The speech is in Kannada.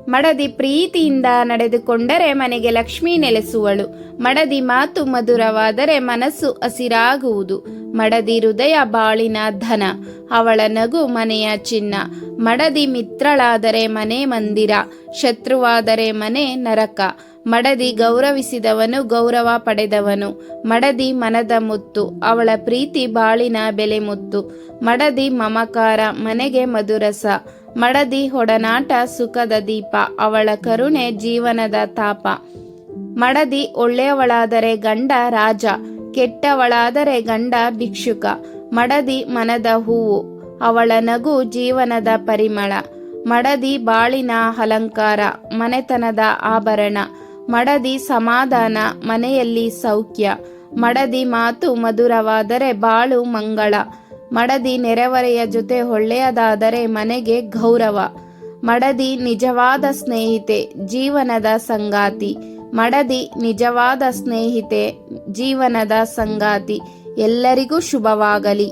ಮಡದಿ ಪ್ರೀತಿಯಿಂದ ನಡೆದುಕೊಂಡರೆ ಮನೆಗೆ ಲಕ್ಷ್ಮಿ ನೆಲೆಸುವಳು. ಮಡದಿ ಮಾತು ಮಧುರವಾದರೆ ಮನಸ್ಸು ಹಸಿರಾಗುವುದು. ಮಡದಿ ಹೃದಯ ಬಾಳಿನ ಧನ, ಅವಳ ನಗು ಮನೆಯ ಚಿನ್ನ. ಮಡದಿ ಮಿತ್ರಳಾದರೆ ಮನೆ ಮಂದಿರ, ಶತ್ರುವಾದರೆ ಮನೆ ನರಕ. ಮಡದಿ ಗೌರವಿಸಿದವನು ಗೌರವ ಪಡೆದವನು. ಮಡದಿ ಮನದ ಮುತ್ತು, ಅವಳ ಪ್ರೀತಿ ಬಾಳಿನ ಬೆಲೆ ಮುತ್ತು. ಮಡದಿ ಮಮಕಾರ, ಮನೆಗೆ ಮಧುರಸ. ಮಡದಿ ಒಡನಾಟ ಸುಖದ ದೀಪ, ಅವಳ ಕರುಣೆ ಜೀವನದ ತಾಪ. ಮಡದಿ ಒಳ್ಳೆಯವಳಾದರೆ ಗಂಡ ರಾಜ, ಕೆಟ್ಟವಳಾದರೆ ಗಂಡ ಭಿಕ್ಷುಕ. ಮಡದಿ ಮನದ ಹೂವು, ಅವಳ ನಗು ಜೀವನದ ಪರಿಮಳ. ಮಡದಿ ಬಾಳಿನ ಅಲಂಕಾರ, ಮನೆತನದ ಆಭರಣ. ಮಡದಿ ಸಮಾಧಾನ, ಮನೆಯಲ್ಲಿ ಸೌಖ್ಯ. ಮಡದಿ ಮಾತು ಮಧುರವಾದರೆ ಬಾಳು ಮಂಗಳ. ಮಡದಿ ನೆರೆಹೊರೆಯ ಜೊತೆ ಒಳ್ಳೆಯದಾದರೆ ಮನೆಗೆ ಗೌರವ. ಮಡದಿ ನಿಜವಾದ ಸ್ನೇಹಿತೆ, ಜೀವನದ ಸಂಗಾತಿ. ಮಡದಿ ನಿಜವಾದ ಸ್ನೇಹಿತೆ, ಜೀವನದ ಸಂಗಾತಿ. ಎಲ್ಲರಿಗೂ ಶುಭವಾಗಲಿ.